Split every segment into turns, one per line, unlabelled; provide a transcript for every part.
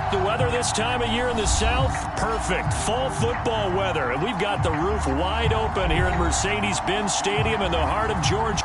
The weather this time of year in the South, perfect. Fall football weather. And we've got the roof wide open here at Mercedes-Benz Stadium in the heart of Georgia.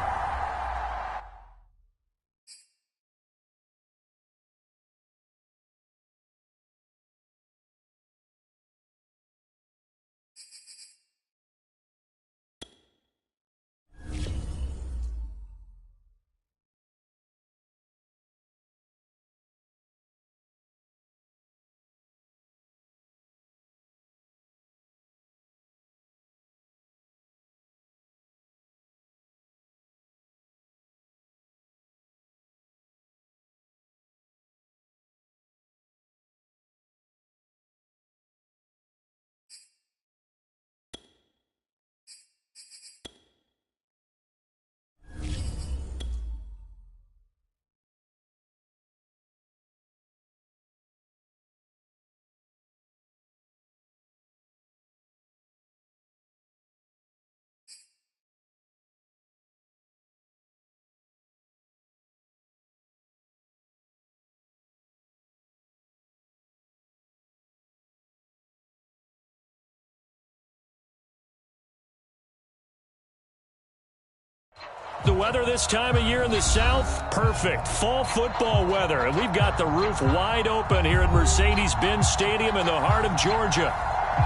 The weather this time of year in the South, perfect. Fall football weather. And we've got the roof wide open here at Mercedes-Benz Stadium in the heart of Georgia.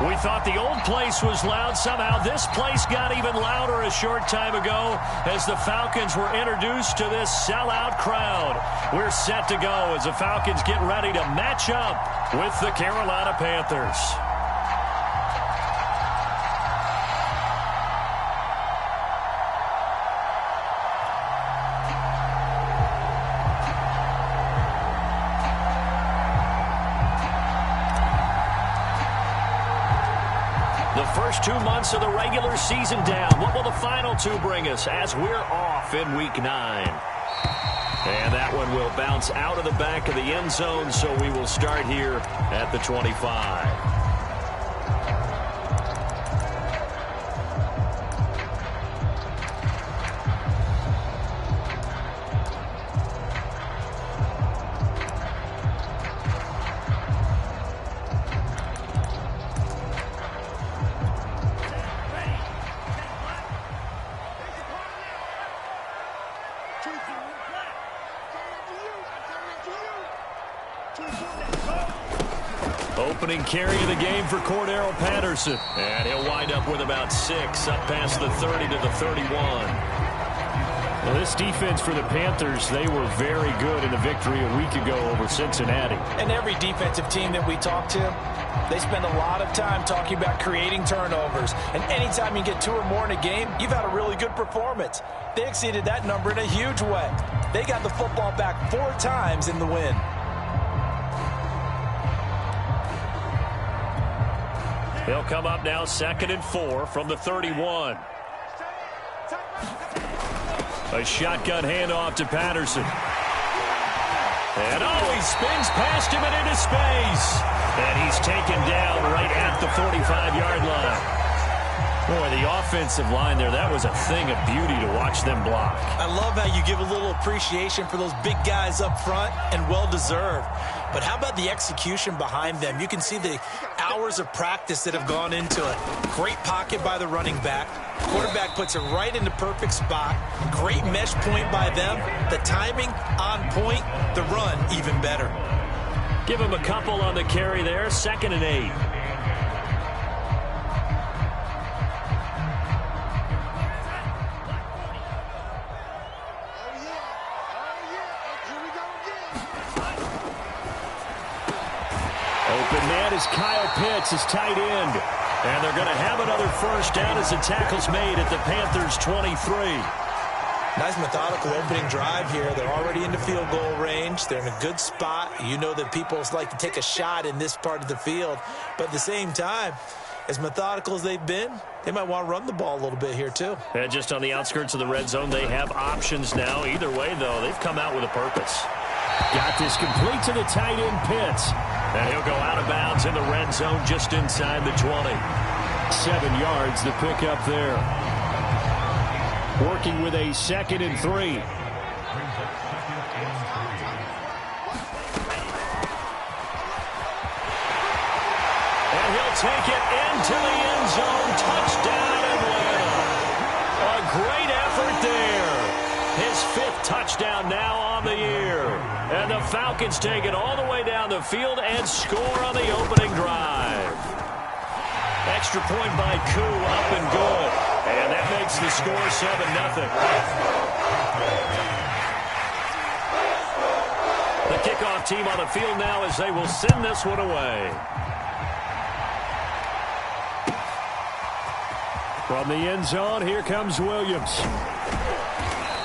We thought the old place was loud. Somehow this place got even louder a short time ago as the Falcons were introduced to this sellout crowd. We're set to go as the Falcons get ready to match up with the Carolina Panthers. First 2 months of the regular season down. What will the final two bring us as we're off in Week 9? And that one will bounce out of the back of the end zone, so we will start here at the 25. Opening carry of the game for Cordero Patterson. And he'll wind up with about 6 up past the 30 to the 31.
Well, this defense for the Panthers, they were very good in the victory a week ago over Cincinnati.
And every defensive team that we talk to, they spend a lot of time talking about creating turnovers. And anytime you get 2 or more in a game, you've had a really good performance. They exceeded that number in a huge way. They got the football back 4 times in the win.
They'll come up now 2nd and 4 from the 31. A shotgun handoff to Patterson. And he spins past him and into space. And he's taken down right at the 45-yard line. Boy, the offensive line there, that was a thing of beauty to watch them block.
I love how you give a little appreciation for those big guys up front, and well-deserved. But how about the execution behind them? You can see the hours of practice that have gone into it. Great pocket by the running back. Quarterback puts it right in the perfect spot. Great mesh point by them. The timing on point. The run even better.
Give him a couple on the carry there. 2nd and 8. Open man is Kyle Pitts, his tight end. And they're going to have another first down as the tackle's made at the Panthers' 23.
Nice methodical opening drive here. They're already into field goal range. They're in a good spot. You know that people like to take a shot in this part of the field. But at the same time, as methodical as they've been, they might want to run the ball a little bit here too.
And just on the outskirts of the red zone, they have options now. Either way, though, they've come out with a purpose.
Got this complete to the tight end, Pitts.
And he'll go out of bounds in the red zone just inside the 20.
7 yards, the pickup there. Working with a 2nd and 3.
take it into the end zone. Touchdown, Atlanta. A great effort there. His 5th touchdown now on the year. And the Falcons take it all the way down the field and score on the opening drive. Extra point by Koo, up and good. And that makes the score 7-0. The kickoff team on the field now as they will send this one away. From the end zone, here comes Williams.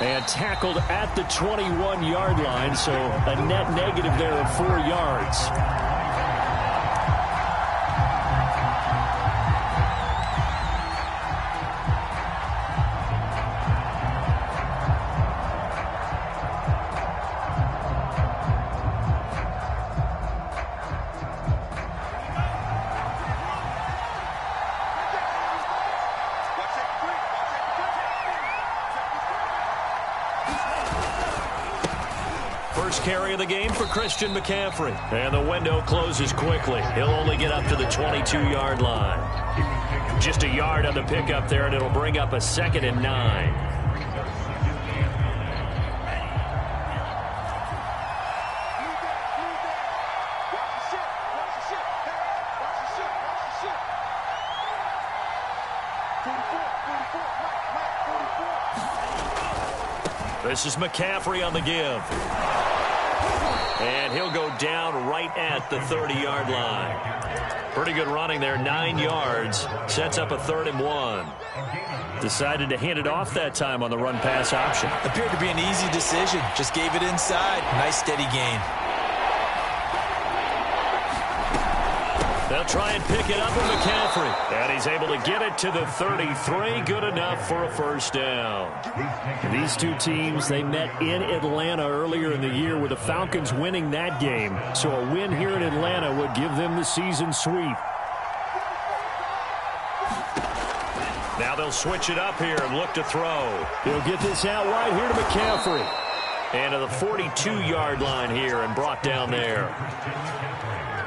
And tackled at the 21-yard line, so a net negative there of 4 yards. Carry of the game for Christian McCaffrey. And the window closes quickly. He'll only get up to the 22-yard line. Just a yard on the pickup there, and it'll bring up a 2nd and 9. This is McCaffrey on the give. And he'll go down right at the 30-yard line. Pretty good running there, 9 yards. Sets up a 3rd and 1. Decided to hand it off that time on the run-pass option.
Appeared to be an easy decision. Just gave it inside. Nice steady gain.
They'll try and pick it up with McCaffrey. And he's able to get it to the 33. Good enough for a 1st down. These two teams, they met in Atlanta earlier in the year with the Falcons winning that game. So a win here in Atlanta would give them the season sweep. Now they'll switch it up here and look to throw. He'll get this out wide here to McCaffrey. And to the 42-yard line here and brought down there.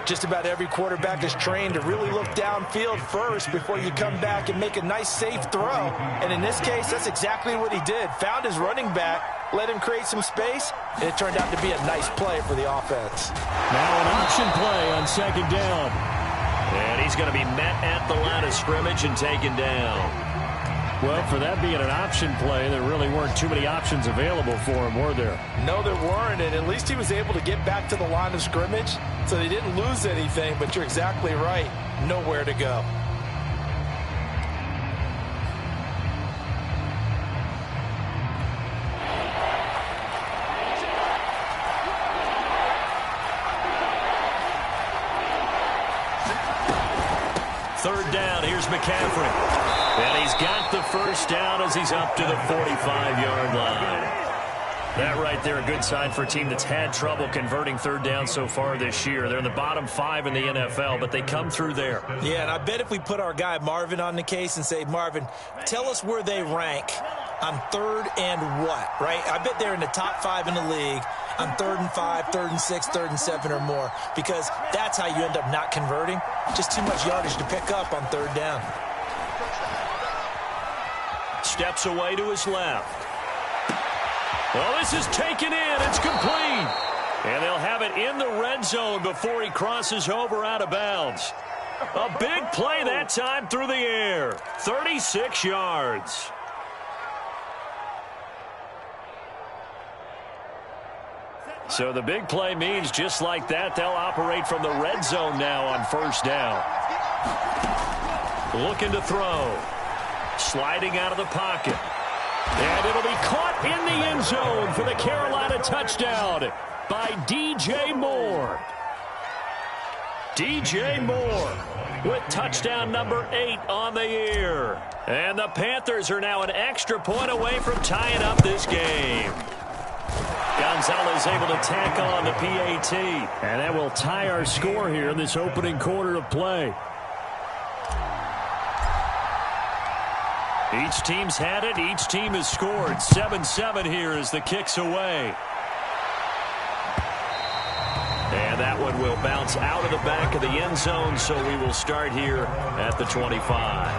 Just about every quarterback is trained to really look downfield first before you come back and make a nice, safe throw. And in this case, that's exactly what he did. Found his running back, let him create some space, and it turned out to be a nice play for the offense.
Now an option play on 2nd down. And he's going to be met at the line of scrimmage and taken down. Well, for that being an option play, there really weren't too many options available for him, were there?
No, there weren't, and at least he was able to get back to the line of scrimmage, so they didn't lose anything, but you're exactly right. Nowhere to go.
Third down, here's McCaffrey. And he's got the 1st down as he's up to the 45-yard line. That right there, a good sign for a team that's had trouble converting 3rd down so far this year. They're in the bottom 5 in the NFL, but they come through there.
Yeah, and I bet if we put our guy Marvin on the case and say, Marvin, tell us where they rank on 3rd and what, right? I bet they're in the top 5 in the league on 3rd and 5, 3rd and 6, 3rd and 7 or more, because that's how you end up not converting. Just too much yardage to pick up on 3rd down.
Steps away to his left. Well, this is taken in. It's complete. And they'll have it in the red zone before he crosses over out of bounds. A big play that time through the air. 36 yards. So the big play means just like that, they'll operate from the red zone now on 1st down. Looking to throw. Sliding out of the pocket. And it'll be caught in the end zone for the Carolina touchdown by DJ Moore. DJ Moore with touchdown number 8 on the year. And the Panthers are now an extra point away from tying up this game. Gonzalez able to tack on the PAT. And that will tie our score here in this opening quarter of play. Each team's had it. Each team has scored. 7-7 here as the kick's away. And And that one will bounce out of the back of the end zone, so we will start here at the 25.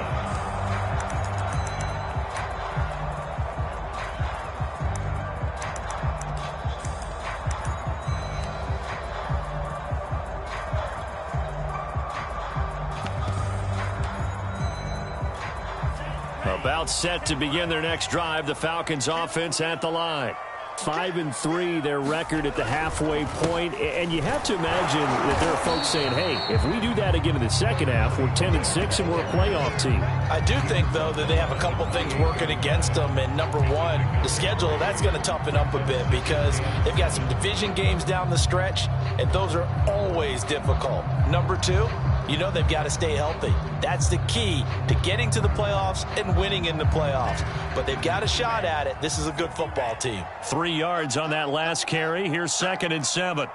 About set to begin their next drive, the Falcons offense at the line. 5-3, their record at the halfway point, and you have to imagine that there are folks saying, hey, if we do that again in the second half, we're 10-6 and we're a playoff team.
I do think, though, that they have a couple things working against them, and number one, the schedule, that's going to toughen up a bit because they've got some division games down the stretch, and those are always difficult. Number two, you know they've got to stay healthy. That's the key to getting to the playoffs and winning in the playoffs. But they've got a shot at it. This is a good football team.
3 yards on that last carry. Here's 2nd and 7.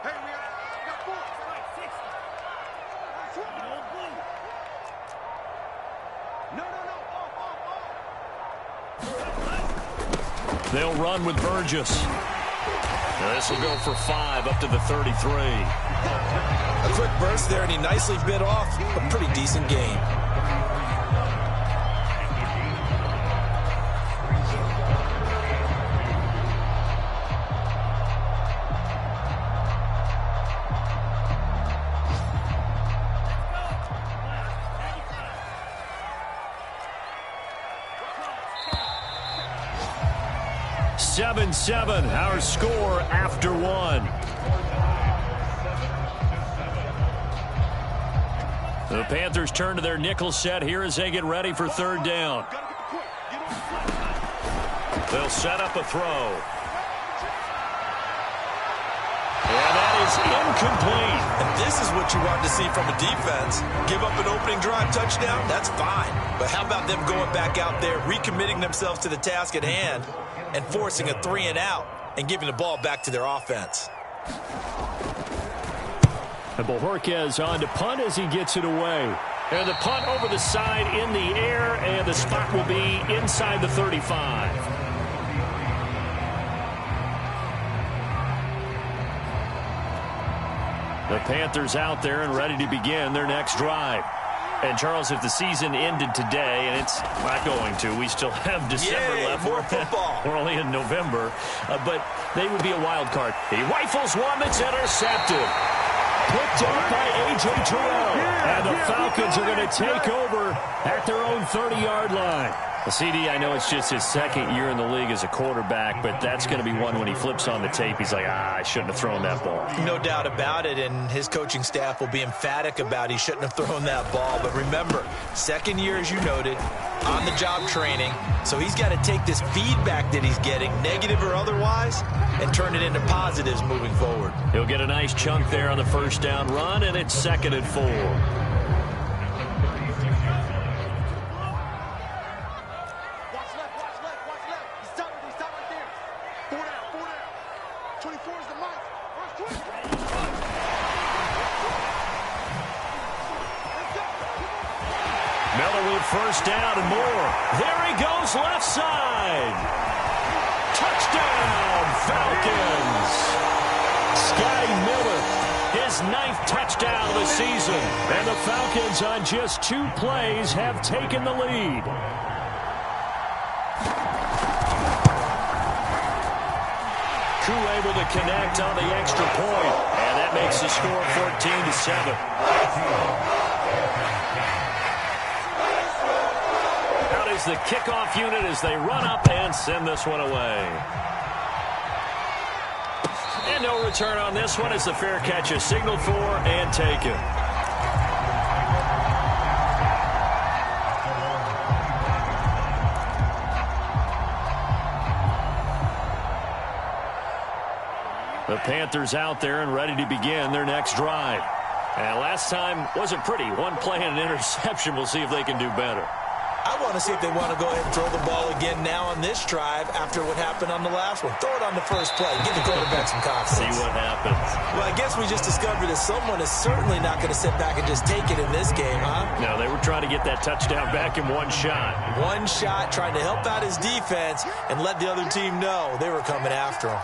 They'll run with Burgess. Now this will go for 5 up to the 33.
A quick burst there, and he nicely bit off a pretty decent gain.
Seven, our score after 1. The Panthers turn to their nickel set here as they get ready for 3rd down. They'll set up a throw. And that is incomplete.
And this is what you want to see from a defense. Give up an opening drive touchdown, that's fine. But how about them going back out there, recommitting themselves to the task at hand, and forcing a 3-and-out and giving the ball back to their offense.
And Bojorquez on to punt as he gets it away. And the punt over the side in the air, and the spot will be inside the 35. The Panthers out there and ready to begin their next drive. And, Charles, if the season ended today, and it's not going to, we still have December left.
More football.
We're only in November. But they would be a wild card. He rifles one that's intercepted. Picked up by A.J. Terrell. And the Falcons are going to take over at their own 30-yard line. Well, CD, I know it's just his 2nd year in the league as a quarterback, but that's going to be one when he flips on the tape. He's like, I shouldn't have thrown that ball.
No doubt about it, and his coaching staff will be emphatic about he shouldn't have thrown that ball. But remember, 2nd year, as you noted, on-the-job training. So he's got to take this feedback that he's getting, negative or otherwise, and turn it into positives moving forward.
He'll get a nice chunk there on the 1st down run, and it's 2nd and 4. First down and more. There he goes, left side. Touchdown, Falcons. Scotty Miller, his 9th touchdown of the season. And the Falcons on just 2 plays have taken the lead. Koo able to connect on the extra point. And that makes the score 14-7. The kickoff unit as they run up and send this one away. And no return on this one as the fair catch is signaled for and taken. The Panthers out there and ready to begin their next drive. And last time wasn't pretty. 1 play and an interception. We'll see if they can do better.
I want to see if they want to go ahead and throw the ball again now on this drive after what happened on the last one. Throw it on the first play. Give the quarterback some confidence.
See what happens.
Well, I guess we just discovered that someone is certainly not going to sit back and just take it in this game, huh?
No, they were trying to get that touchdown back in 1 shot.
1 shot, trying to help out his defense and let the other team know they were coming after him.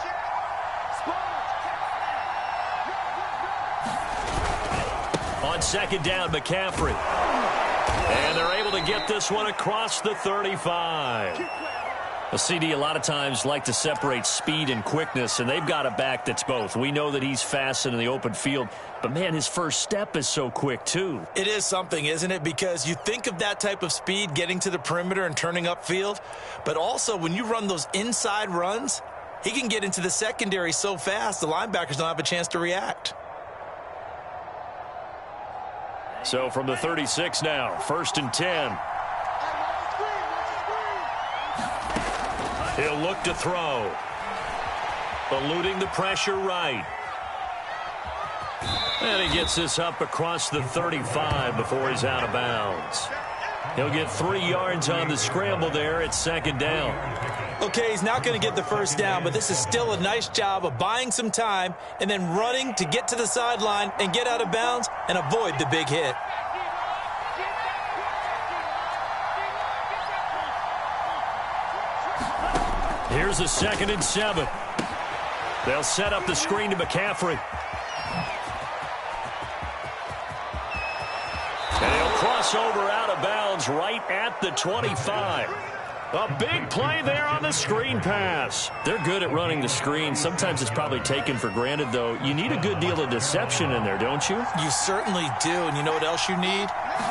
on second down, McCaffrey. And they're able to get this one across the 35. A CD a lot of times like to separate speed and quickness, and they've got a back that's both. We know that he's fast in the open field, but, man, his first step is so quick, too.
It is something, isn't it? Because you think of that type of speed getting to the perimeter and turning upfield, but also when you run those inside runs, he can get into the secondary so fast the linebackers don't have a chance to react.
So from the 36 now, 1st and 10. He'll look to throw. Eluding the pressure right. And he gets this up across the 35 before he's out of bounds. He'll get 3 yards on the scramble there at second down.
Okay, he's not going to get the first down, but this is still a nice job of buying some time and then running to get to the sideline and get out of bounds and avoid the big hit.
Here's a 2nd and 7. They'll set up the screen to McCaffrey. And he'll cross over out of bounds right at the 25. A big play there on the screen pass. They're good at running the screen. Sometimes it's probably taken for granted, though. You need a good deal of deception in there, don't you?
You certainly do. And you know what else you need?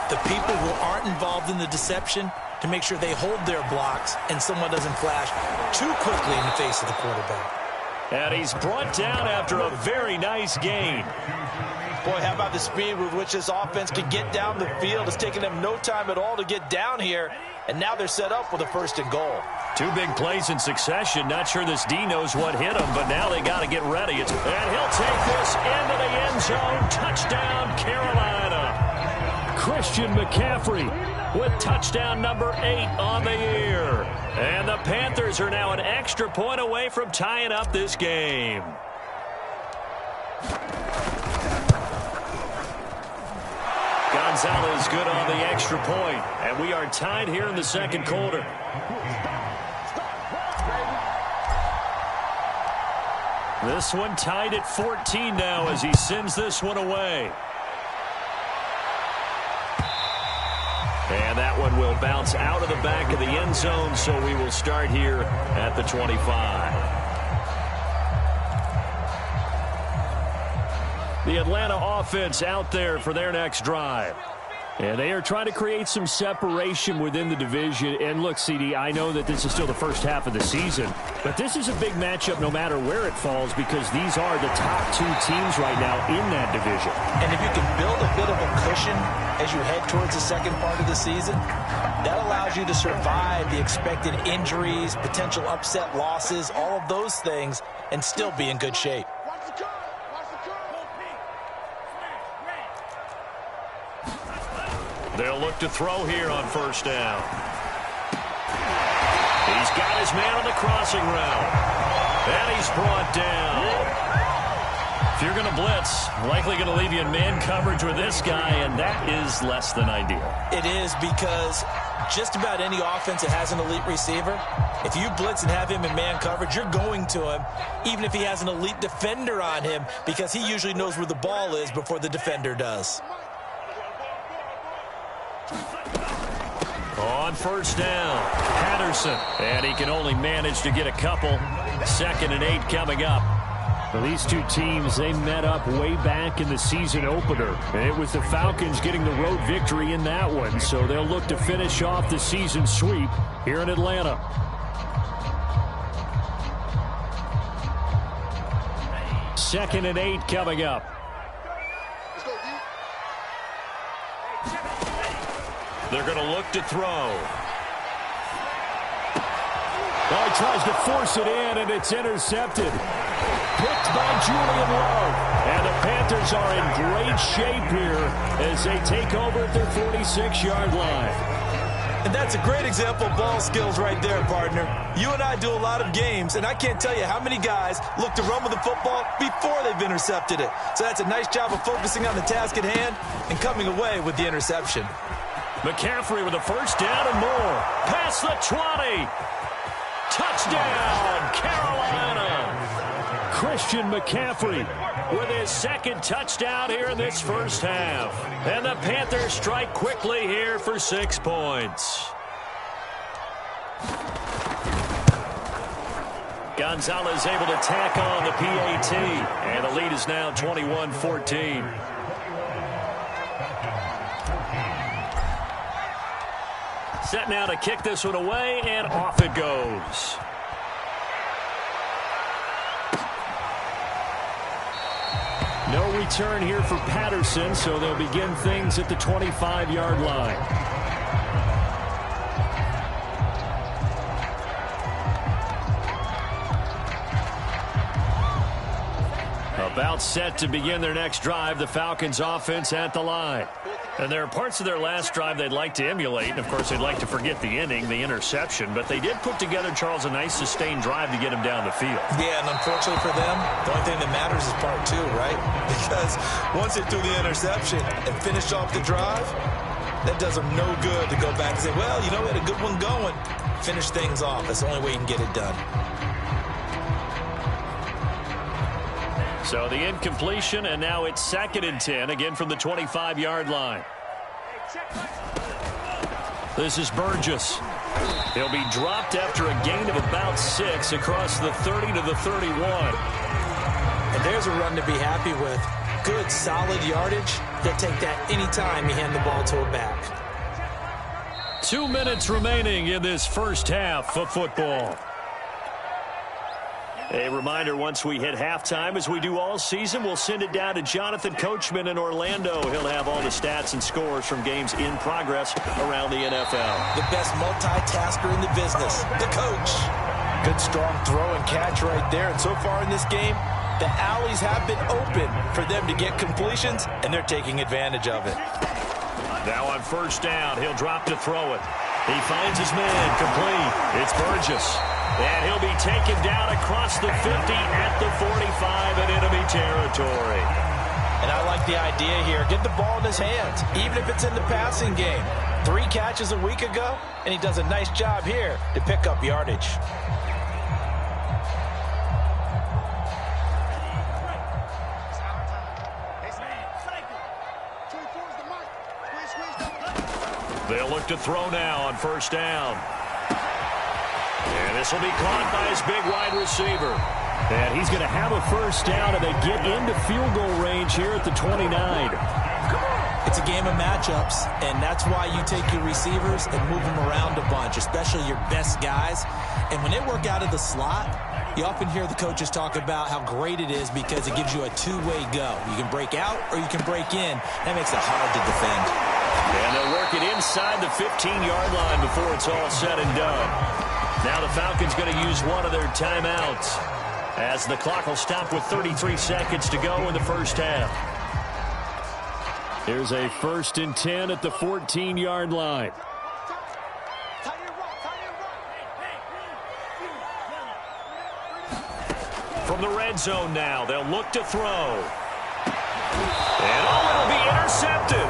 The people who aren't involved in the deception to make sure they hold their blocks and someone doesn't flash too quickly in the face of the quarterback.
And he's brought down after a very nice gain.
Boy, how about the speed with which this offense can get down the field? It's taken them no time at all to get down here, and now they're set up with a 1st and goal.
2 big plays in succession. Not sure this D knows what hit him, but now they got to get ready. And he'll take this into the end zone. Touchdown, Carolina. Christian McCaffrey with touchdown number 8 on the year. And the Panthers are now an extra point away from tying up this game. Gonzalez good on the extra point, and we are tied here in the second quarter. This one tied at 14 now as he sends this one away. And that one will bounce out of the back of the end zone, so we will start here at the 25. The Atlanta offense out there for their next drive. And they are trying to create some separation within the division. And look, CD, I know that this is still the first half of the season, but this is a big matchup no matter where it falls because these are the top 2 teams right now in that division.
And if you can build a bit of a cushion as you head towards the second part of the season, that allows you to survive the expected injuries, potential upset losses, all of those things, and still be in good shape.
They'll look to throw here on 1st down. He's got his man on the crossing route. And he's brought down. If you're going to blitz, likely going to leave you in man coverage with this guy, and that is less than ideal.
It is because just about any offense that has an elite receiver, if you blitz and have him in man coverage, you're going to him, even if he has an elite defender on him, because he usually knows where the ball is before the defender does.
On 1st down, Patterson. And he can only manage to get a couple. 2nd and 8 coming up. Well, these 2 teams, they met up way back in the season opener. And it was the Falcons getting the road victory in that one. So they'll look to finish off the season sweep here in Atlanta. Second and 8 coming up. They're going to look to throw. Oh, he tries to force it in, and it's intercepted. Picked by Julian Love. And the Panthers are in great shape here as they take over at their 46-yard line.
And that's a great example of ball skills right there, partner. You and I do a lot of games, and I can't tell you how many guys look to run with the football before they've intercepted it. So that's a nice job of focusing on the task at hand and coming away with the interception.
McCaffrey with a 1st down and more. Past the 20. Touchdown, Carolina. Christian McCaffrey with his second touchdown here in this first half. And the Panthers strike quickly here for 6 points. Gonzalez able to tack on the PAT, and the lead is now 21-14. Set now to kick this one away, and off it goes. No return here for Patterson, so they'll begin things at the 25-yard line. About set to begin their next drive, the Falcons offense at the line. And there are parts of their last drive they'd like to emulate. And, of course, they'd like to forget the inning, the interception. But they did put together, Charles, a nice sustained drive to get him down the field. Yeah, and unfortunately for them, the only thing that matters is part two, right? Because once they threw the interception and finished off the drive, that does them no good to go back and say, well, you know, we had a good one going. Finish things off. That's the only way you can get it done. So the incompletion, and now it's 2nd and 10, again from the 25-yard line. This is Burgess. He'll be dropped after a gain of about 6 across the 30 to the 31. And there's a run to be happy with. Good, solid yardage. He'll take that anytime you hand the ball to a back. 2 minutes remaining in this first half of football. A reminder, once we hit halftime, as we do all season, we'll send it down to Jonathan Coachman in Orlando. He'll have all the stats and scores from games in progress around the NFL. The best multitasker in the business, the coach. Good strong throw and catch right there. And so far in this game, the alleys have been open for them to get completions, and they're taking advantage of it. Now on first down, he'll drop to throw it. He finds his man complete. It's Burgess. And he'll be taken down across the 50 at the 45 in enemy territory. And I like the idea here. Get the ball in his hands, even if it's in the passing game. 3 catches a week ago, and he does a nice job here to pick up yardage. They'll look to throw now on first down. And this will be caught by his big wide receiver. And he's going to have a first down, and they get into field goal range here at the 29. It's a game of matchups, and that's why you take your receivers and move them around a bunch, especially your best guys. And when they work out of the slot, you often hear the coaches talk about how great it is because it gives you a two-way go. You can break out or you can break in. That makes it hard to defend. And they'll work it inside the 15-yard line before it's all said and done. Now the Falcons going to use one of their timeouts as the clock will stop with 33 seconds to go in the first half. Here's a 1st and 10 at the 14-yard line. From the red zone now, they'll look to throw. And it'll be intercepted.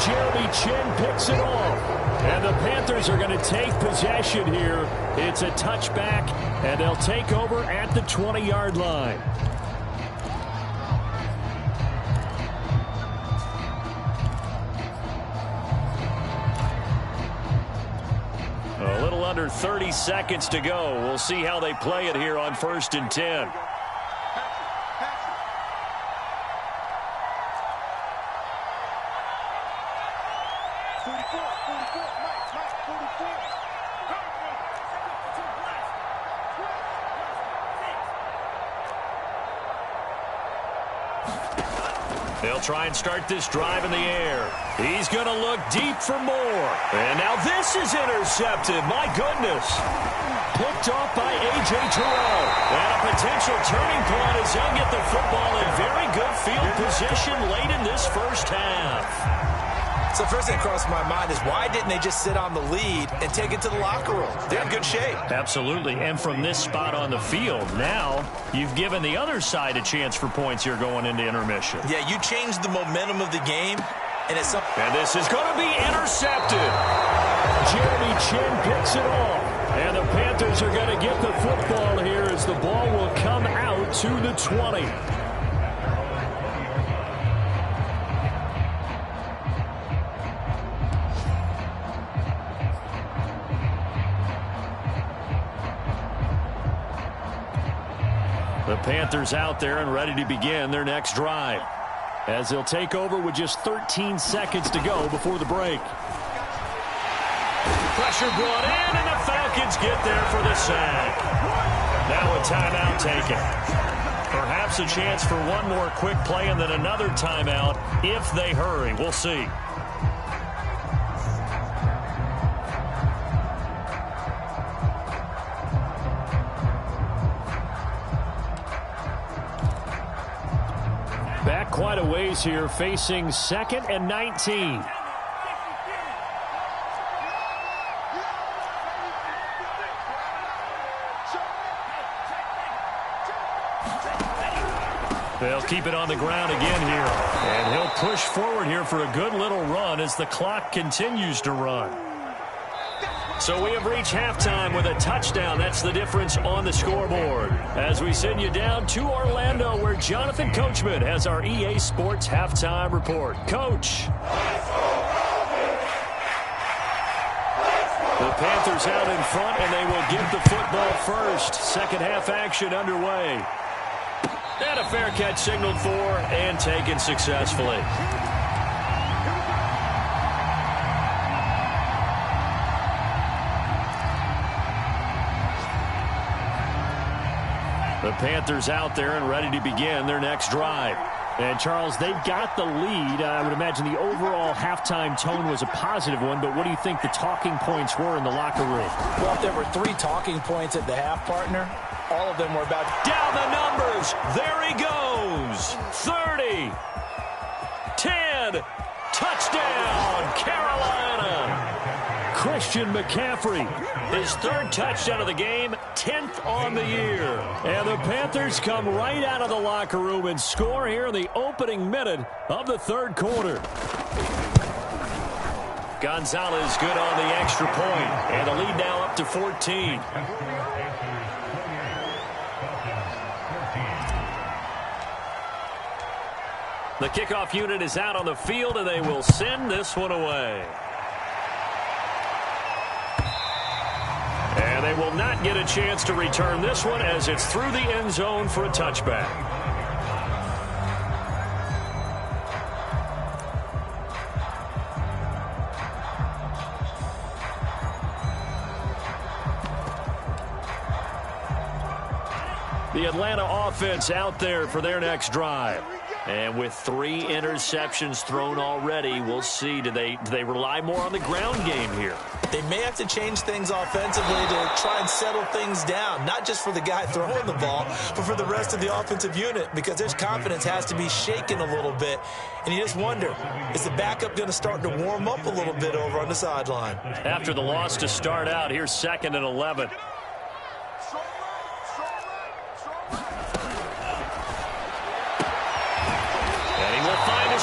Jeremy Chin picks it off. And the Panthers are going to take possession here. It's a touchback, and they'll take over at the 20-yard line. A little under 30 seconds to go. We'll see how they play it here on 1st and 10. They'll try and start this drive in the air. He's going to look deep for more. And now this is intercepted. My goodness. Picked off by A.J. Terrell. And a potential turning point as they'll get the football in very good field position late in this first half. So first thing that crossed my mind is why didn't they just sit on the lead and take it to the locker room? They're in good shape. Absolutely. And from this spot on the field, now you've given the other side a chance for points here going into intermission. Yeah, you changed the momentum of the game. And this is going to be intercepted. Jeremy Chin picks it off. And the Panthers are going to get the football here as the ball will come out to the 20. The Panthers out there and ready to begin their next drive, as they'll take over with just 13 seconds to go before the break. Pressure brought in, and the Falcons get there for the sack. Now a timeout taken. Perhaps a chance for one more quick play and then another timeout if they hurry. We'll see. Back quite a ways here, facing 2nd and 19. They'll keep it on the ground again here. And he'll push forward here for a good little run as the clock continues to run. So we have reached halftime with a touchdown. That's the difference on the scoreboard. As we send you down to Orlando, where Jonathan Coachman has our EA Sports halftime report. Coach. The Panthers out in front, and they will get the football first. Second half action underway. And a fair catch signaled for and taken successfully. The Panthers out there and ready to begin their next drive. And, Charles, they've got the lead. I would imagine the overall halftime tone was a positive one, but what do you think the talking points were in the locker room?
Well, if there were 3 talking points at the half, partner, all of them were about
down the numbers. There he goes. 30. 10. Touchdown, Carolina. Christian McCaffrey, his 3rd touchdown of the game, 10th on the year. And the Panthers come right out of the locker room and score here in the opening minute of the 3rd quarter. Gonzalez good on the extra point, and the lead now up to 14. The kickoff unit is out on the field, and they will send this one away. And they will not get a chance to return this one as it's through the end zone for a touchback. The Atlanta offense out there for their next drive. And with 3 interceptions thrown already, we'll see. Do they rely more on the ground game here?
They may have to change things offensively to try and settle things down, not just for the guy throwing the ball, but for the rest of the offensive unit, because their confidence has to be shaken a little bit. And you just wonder, is the backup going to start to warm up a little bit over on the sideline?
After the loss to start out, here's 2nd and 11.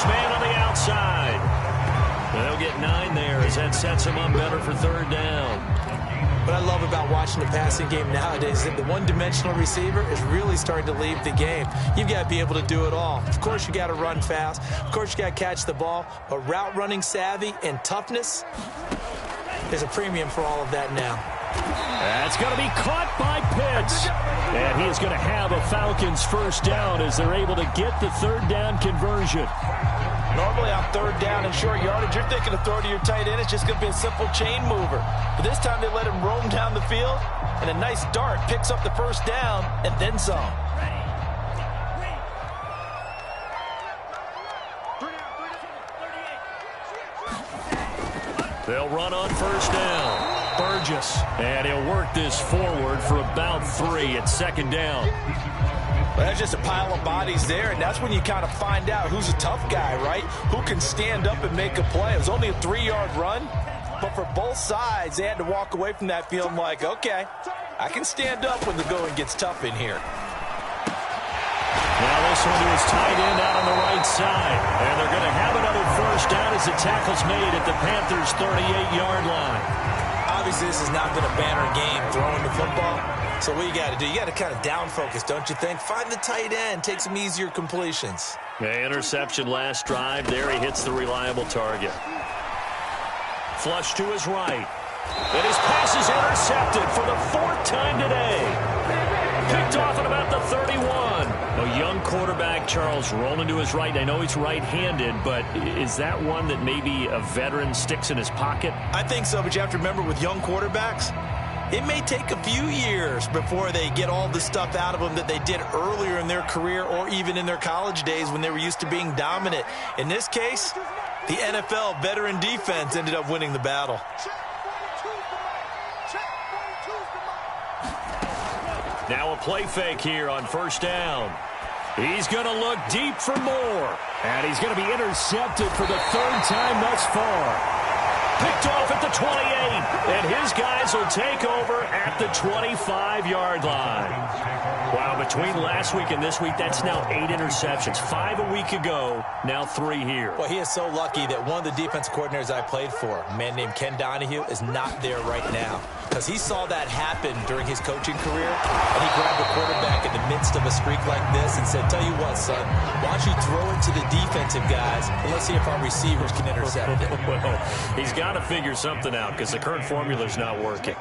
Man on the outside. They'll get 9 there as that sets him up better for 3rd down.
What I love about watching the passing game nowadays is that the one-dimensional receiver is really starting to leave the game. You've got to be able to do it all. Of course, you got to run fast. Of course, you got to catch the ball. But route running savvy and toughness, there's a premium for all of that now.
That's going to be caught by Pitts. And he is going to have a Falcons 1st down as they're able to get the 3rd down conversion.
Normally on 3rd down and short yardage, you're thinking of throw to your tight end. It's just going to be a simple chain mover. But this time they let him roam down the field, and a nice dart picks up the 1st down and then some.
They'll run on 1st down. Burgess, and he'll work this forward for about 3 at 2nd down.
Well, that's just a pile of bodies there, and that's when you kind of find out who's a tough guy, right? Who can stand up and make a play. It was only a 3-yard run, but for both sides, they had to walk away from that field like, okay, I can stand up when the going gets tough in here.
Now this one to his tight end out on the right side, and they're going to have another 1st down as the tackle's made at the Panthers' 38-yard line.
Obviously, this has not been a banner game throwing the football, So what you got to do, you got to kind of down focus, don't you think? Find the tight end, take some easier completions.
Yeah, interception last drive. There he hits the reliable target. Flush to his right. And his pass is intercepted for the 4th time today. Picked off at about the 31. A young quarterback, Charles, rolling to his right. I know he's right-handed, but is that one that maybe a veteran sticks in his pocket?
I think so, but you have to remember with young quarterbacks, it may take a few years before they get all the stuff out of them that they did earlier in their career or even in their college days when they were used to being dominant. In this case, the NFL veteran defense ended up winning the battle.
Now a play fake here on 1st down. He's going to look deep for more. And he's going to be intercepted for the 3rd time thus far. Picked off at the 28, and his guys will take over at the 25-yard line. Wow, between last week and this week, that's now 8 interceptions. 5 a week ago, now 3 here.
Well, he is so lucky that one of the defense coordinators I played for, a man named Ken Donahue, is not there right now. Because he saw that happen during his coaching career, and he grabbed the quarterback in the midst of a streak like this and said, tell you what, son, why don't you throw it to the defensive guys, and let's see if our receivers can intercept it.
Well, he's got to figure something out because the current formula is not working.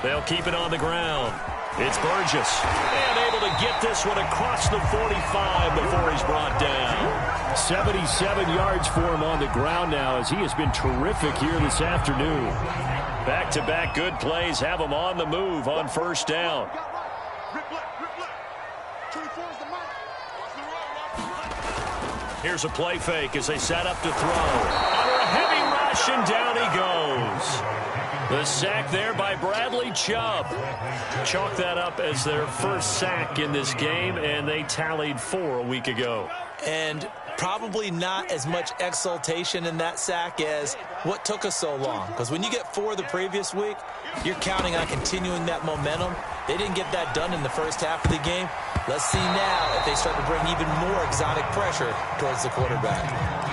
They'll keep it on the ground. It's Burgess. And able to get this one across the 45 before he's brought down. 77 yards for him on the ground now as he has been terrific here this afternoon. Back-to-back good plays have him on the move on 1st down. Here's a play fake as they set up to throw. Under a heavy rush, and down he goes. The sack there by Bradley Chubb. Chalk that up as their first sack in this game, and they tallied 4 a week ago.
And probably not as much exultation in that sack as what took us so long. Because when you get 4 the previous week, you're counting on continuing that momentum. They didn't get that done in the first half of the game. Let's see now if they start to bring even more exotic pressure towards the quarterback.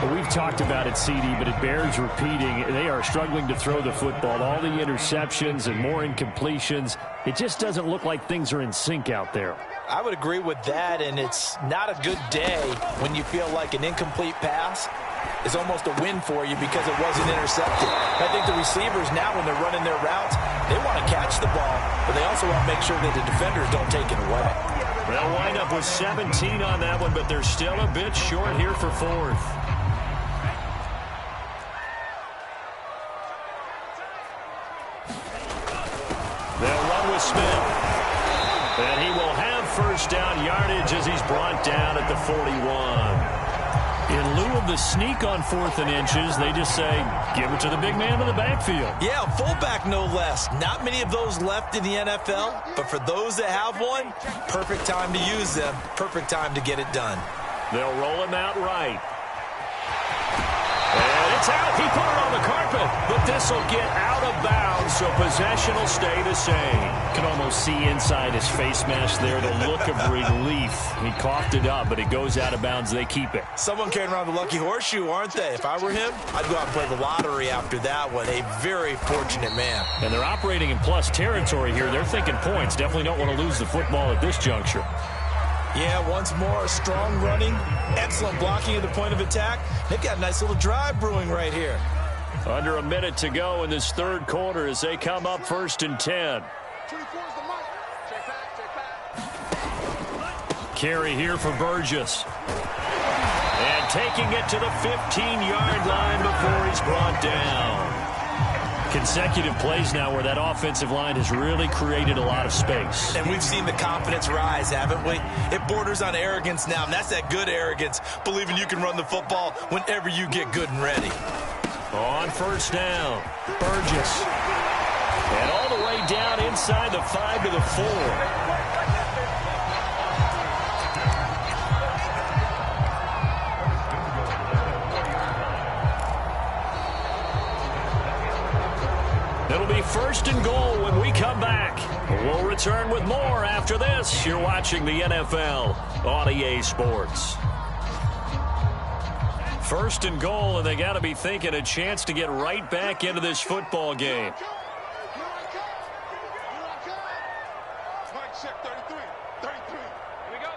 Well, we've talked about it, CD, but it bears repeating. They are struggling to throw the football. All the interceptions and more incompletions. It just doesn't look like things are in sync out there.
I would agree with that, and it's not a good day when you feel like an incomplete pass is almost a win for you because it wasn't intercepted. I think the receivers now, when they're running their routes, they want to catch the ball, but they also want to make sure that the defenders don't take it away.
They'll wind up with 17 on that one, but they're still a bit short here for 4th. They'll run with Smith. And he will have 1st down yardage as he's brought down at the 41. In lieu of the sneak on 4th and inches, they just say, give it to the big man in the backfield.
Yeah, fullback no less. Not many of those left in the NFL, but for those that have one, perfect time to use them, perfect time to get it done.
They'll roll him out right. And it's out. He put it on the carpet, but this will get out of bounds, so possession will stay the same.
Can almost see inside his face mask there the look of relief. He coughed it up, but it goes out of bounds. They keep it.
Someone carrying around the lucky horseshoe, aren't they? If I were him, I'd go out and play the lottery after that one. A very fortunate man.
And they're operating in plus territory here. They're thinking points. Definitely don't want to lose the football at this juncture.
Yeah, once more, strong running, excellent blocking at the point of attack. They've got a nice little drive brewing right here.
Under a minute to go in this 3rd quarter as they come up 1st and 10. Carry here for Burgess. And taking it to the 15-yard line before he's brought down. Consecutive plays now where that offensive line has really created a lot of space.
And we've seen the confidence rise, haven't we? It borders on arrogance now, and that's that good arrogance, believing you can run the football whenever you get good and ready.
On 1st down, Burgess. And all the way down inside the 5 to the 4. It'll be 1st and goal when we come back. We'll return with more after this. You're watching the NFL on EA Sports. 1st and goal, and they got to be thinking a chance to get right back into this football game.
check 33. 33. Here we go.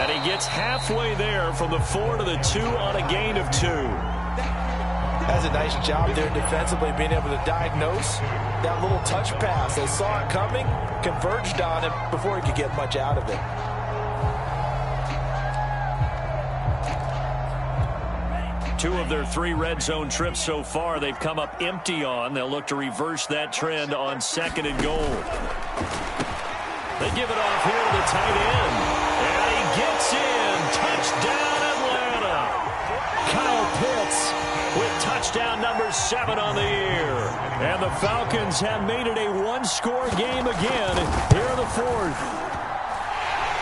And he gets halfway there from the 4 to the 2 on a gain of 2.
Has a nice job there defensively, being able to diagnose that little touch pass. They saw it coming, converged on him before he could get much out of it.
Two of their 3 red zone trips so far, they've come up empty on. They'll look to reverse that trend on 2nd and goal. They give it off here to the tight end. And he gets in. Touchdown, Atlanta. Kyle Pitts with touchdown number 7 on the year. And the Falcons have made it a 1-score game again here in the 4th.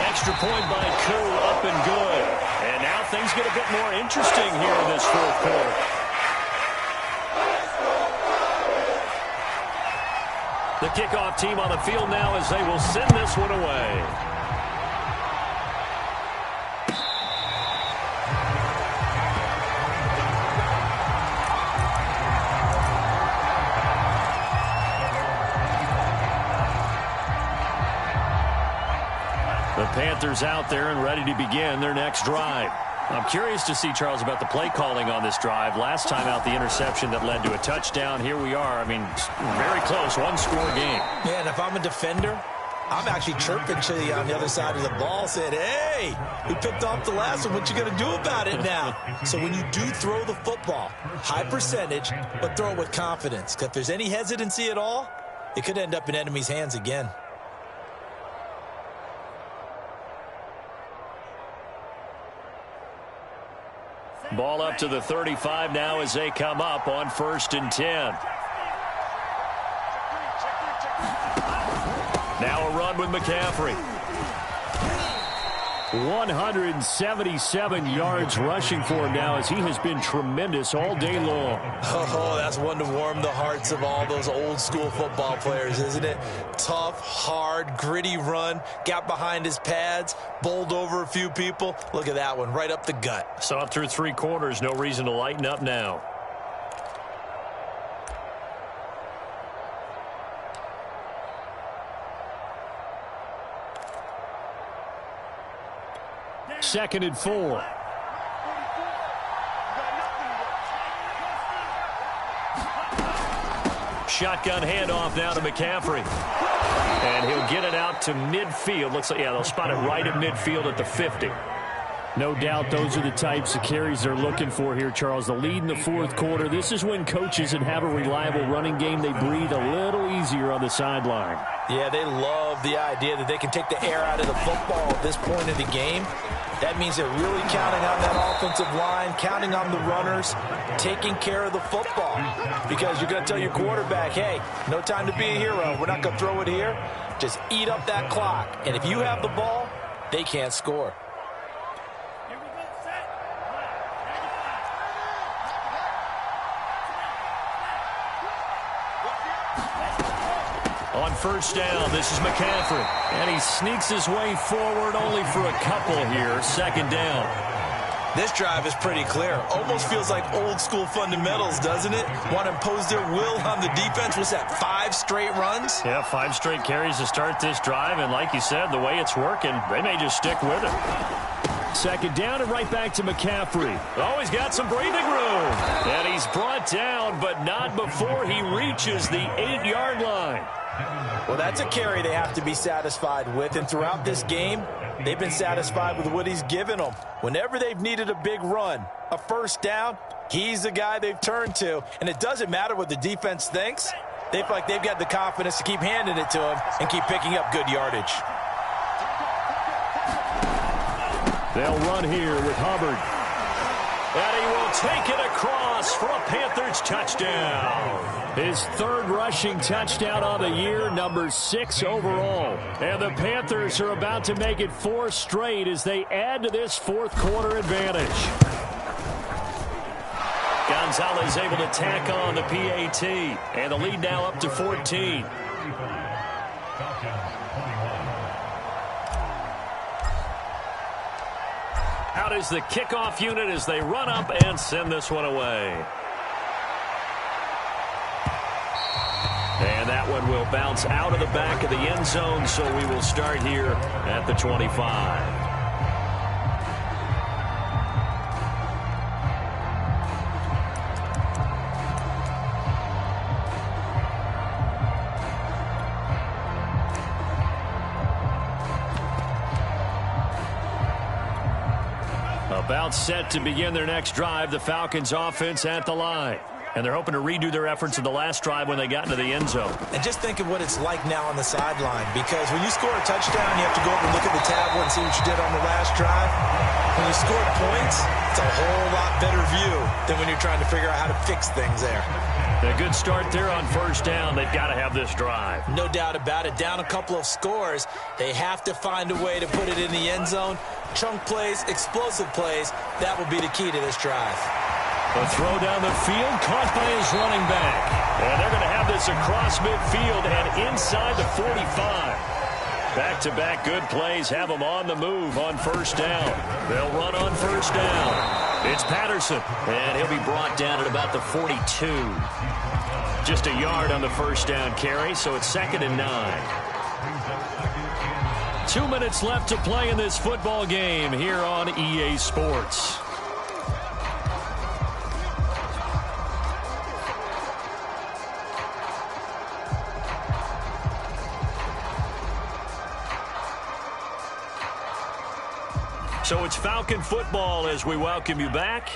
Extra point by Koo, up and good. And now things get a bit more interesting here in this 4th quarter. The kickoff team on the field now as they will send this one away. The Panthers out there and ready to begin their next drive. I'm curious to see, Charles, about the play calling on this drive. Last time out, the interception that led to a touchdown. Here we are. I mean, very close, 1-score game.
Yeah, and if I'm a defender, I'm actually chirping to you on the other side of the ball, saying, hey, we picked off the last one. What you going to do about it now? So when you do throw the football, high percentage, but throw it with confidence. Because if there's any hesitancy at all, it could end up in enemy's hands again.
Ball up to the 35 now as they come up on 1st and 10. Now a run with McCaffrey. 177 yards rushing for him now as he has been tremendous all day long.
Oh, that's one to warm the hearts of all those old school football players, isn't it? Tough, hard, gritty run, got behind his pads, bowled over a few people. Look at that one, right up the gut.
Saw it through 3 quarters, no reason to lighten up now. Second and 4. Shotgun handoff now to McCaffrey. And he'll get it out to midfield. Looks like, yeah, they'll spot it right at midfield at the 50. No doubt those are the types of carries they're looking for here, Charles. The lead in the 4th quarter. This is when coaches that have a reliable running game, they breathe a little easier on the sideline.
Yeah, they love the idea that they can take the air out of the football at this point of the game. That means they're really counting on that offensive line, counting on the runners, taking care of the football. Because you're going to tell your quarterback, hey, no time to be a hero. We're not going to throw it here. Just eat up that clock. And if you have the ball, they can't score.
On 1st down, this is McCaffrey. And he sneaks his way forward only for a couple here. 2nd down.
This drive is pretty clear. Almost feels like old school fundamentals, doesn't it? Want to impose their will on the defense. What's that, 5 straight runs?
Yeah, 5 straight carries to start this drive. And like you said, the way it's working, they may just stick with it. 2nd down and right back to McCaffrey. Oh, he's got some breathing room. And he's brought down, but not before he reaches the 8-yard line.
Well, that's a carry they have to be satisfied with. And throughout this game, they've been satisfied with what he's given them. Whenever they've needed a big run, a 1st down, he's the guy they've turned to. And it doesn't matter what the defense thinks. They feel like they've got the confidence to keep handing it to him and keep picking up good yardage.
They'll run here with Hubbard. And he will take it across for a Panthers touchdown. His 3rd rushing touchdown on the year, number 6 overall. And the Panthers are about to make it 4 straight as they add to this 4th quarter advantage. Gonzalez able to tack on the PAT. And the lead now up to 14. out is the kickoff unit as they run up and send this one away. And that one will bounce out of the back of the end zone, so we will start here at the 25. About set to begin their next drive, the Falcons offense at the line. And they're hoping to redo their efforts in the last drive when they got into the end zone.
And just think of what it's like now on the sideline, because when you score a touchdown, you have to go over and look at the tablet and see what you did on the last drive. When you score points, it's a whole lot better view than when you're trying to figure out how to fix things there.
A good start there on first down. They've got to have this drive.
No doubt about it. Down a couple of scores, they have to find a way to put it in the end zone. Chunk plays, explosive plays, that will be the key to this drive.
A throw down the field, caught by his running back. And they're going to have this across midfield and inside the 45. Back-to-back good plays have them on the move on first down. They'll run on first down. It's Patterson, and he'll be brought down at about the 42. Just a yard on the first down carry, so it's 2nd and 9. 2 minutes left to play in this football game here on EA Sports. So it's Falcon football as we welcome you back.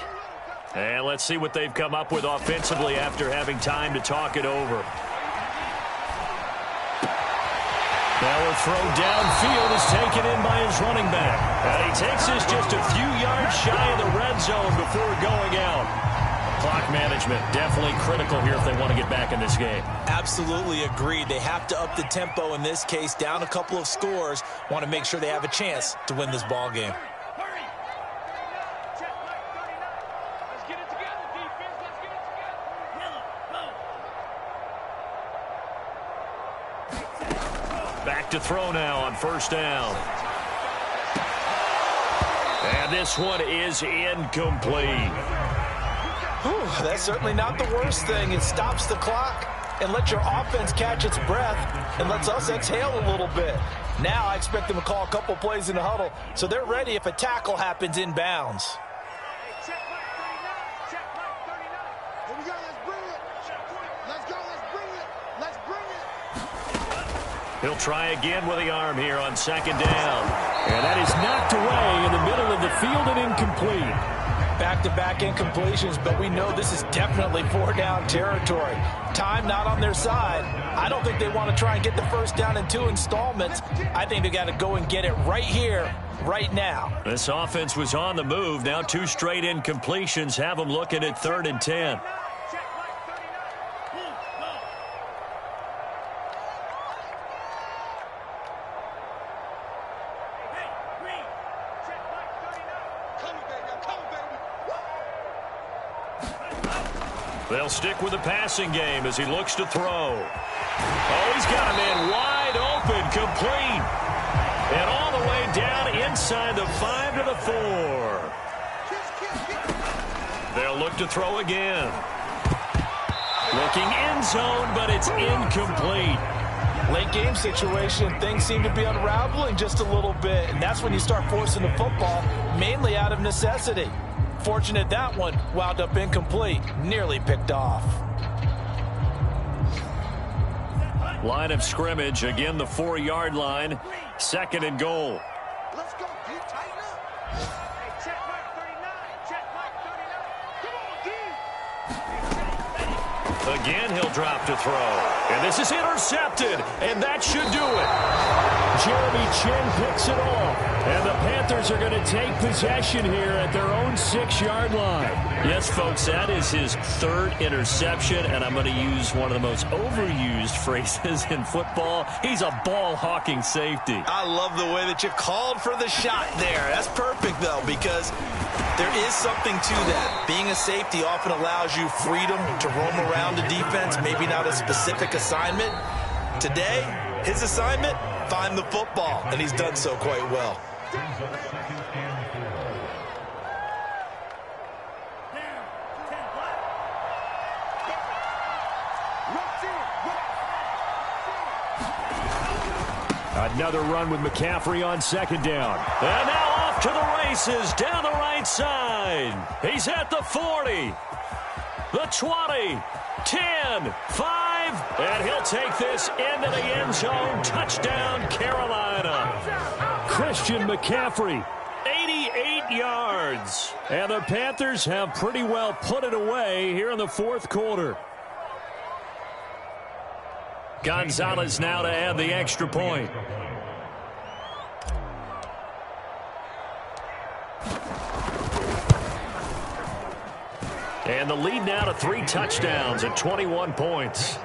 And let's see what they've come up with offensively after having time to talk it over. Now a throw downfield is taken in by his running back. And he takes this just a few yards shy of the red zone before going out. Clock management definitely critical here if they want to get back in this game.
Absolutely agreed. They have to up the tempo in this case. Down a couple of scores. Want to make sure they have a chance to win this ball game.
Back to throw now on first down. And this one is incomplete.
Whew, that's certainly not the worst thing. It stops the clock and lets your offense catch its breath and lets us exhale a little bit. Now I expect them to call a couple plays in the huddle so they're ready if a tackle happens inbounds.
He'll try again with the arm here on second down. And that is knocked away in the middle of the field and incomplete.
Back-to-back incompletions, but we know this is definitely 4-down territory. Time not on their side. I don't think they want to try and get the first down in 2 installments. I think they got to go and get it right here, right now.
This offense was on the move. Now 2 straight incompletions have them looking at 3rd and 10. They'll stick with the passing game as he looks to throw. Oh, he's got him in wide open, complete. And all the way down inside the 5 to the 4. They'll look to throw again. Looking end zone, but it's incomplete.
Late game situation, things seem to be unraveling just a little bit. And that's when you start forcing the football, mainly out of necessity. Fortunate that one wound up incomplete, nearly picked off.
Line of scrimmage, again the 4-yard line, 2nd and goal.
Let's go, D. Tighten up. Hey, check mark 39. Check mark 39. Come on, D.
Again, he'll drop to throw. And this is intercepted, and that should do it. Jeremy Chin picks it off. And the Panthers are going to take possession here at their own 6-yard line. Yes, folks, that is his 3rd interception, and I'm going to use one of the most overused phrases in football. He's a ball-hawking safety.
I love the way that you called for the shot there. That's perfect, though, because there is something to that. Being a safety often allows you freedom to roam around the defense, maybe not a specific assignment. Today, his assignment, find the football, and he's done so quite well.
Another run with McCaffrey on second down. And now off to the races down the right side. He's at the 40, the 20, 10, 5, and he'll take this into the end zone. Touchdown, Carolina. Christian McCaffrey, 88 yards. And the Panthers have pretty well put it away here in the fourth quarter. Gonzalez now to add the extra point. And the lead now to 3 touchdowns at 21 points.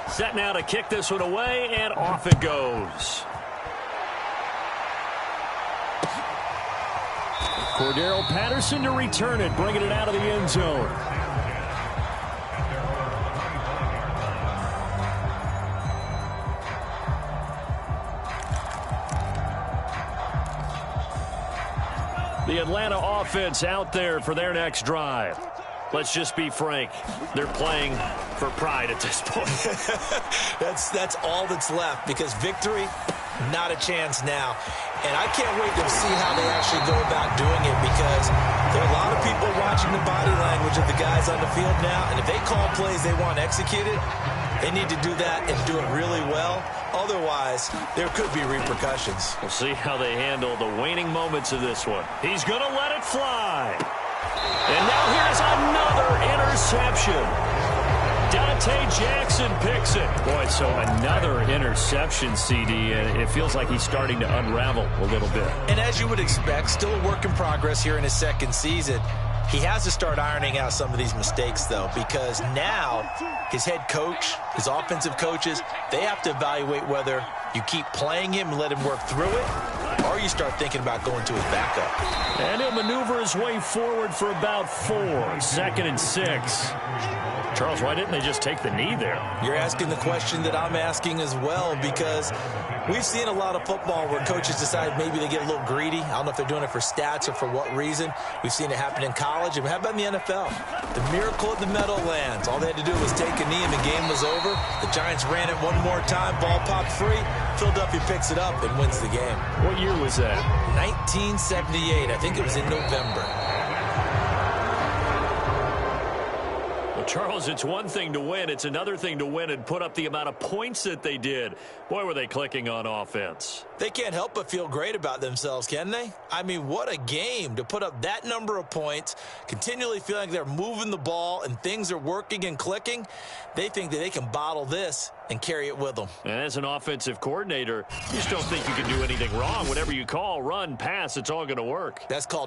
Set now to kick this one away, and off it goes. Cordero Patterson to return it, bringing it out of the end zone. The Atlanta offense out there for their next drive. Let's just be frank. They're playing for pride at this point.
That's all that's left, because victory, not a chance now. And I can't wait to see how they actually go about doing it, because there are a lot of people watching the body language of the guys on the field now. And if they call plays they want executed, they need to do that and do it really well. Otherwise, there could be repercussions.
We'll see how they handle the waning moments of this one. He's going to let it fly. And now here's another interception. Dante Jackson picks it. Boy, so another interception, CD, and it feels like he's starting to unravel a little bit.
And as you would expect, still a work in progress here in his second season. He has to start ironing out some of these mistakes, though, because now his head coach, his offensive coaches, they have to evaluate whether you keep playing him and let him work through it, or you start thinking about going to his backup.
And he'll maneuver his way forward for about 4. 2nd and 6. Charles, why didn't they just take the knee there?
You're asking the question that I'm asking as well, because we've seen a lot of football where coaches decide maybe they get a little greedy. I don't know if they're doing it for stats or for what reason. We've seen it happen in college. And how about in the NFL? The miracle of the Meadowlands. All they had to do was take a knee and the game was over. The Giants ran it one more time. Ball popped free. Philadelphia picks it up and wins the game.
What year was that?
1978. I think it was in November.
Charles, it's one thing to win. It's another thing to win and put up the amount of points that they did. Boy, were they clicking on offense.
They can't help but feel great about themselves, can they? I mean, what a game to put up that number of points, continually feeling like they're moving the ball and things are working and clicking. They think that they can bottle this and carry it with them.
And as an offensive coordinator, you just don't think you can do anything wrong. Whatever you call, run, pass, it's all going to work.
That's called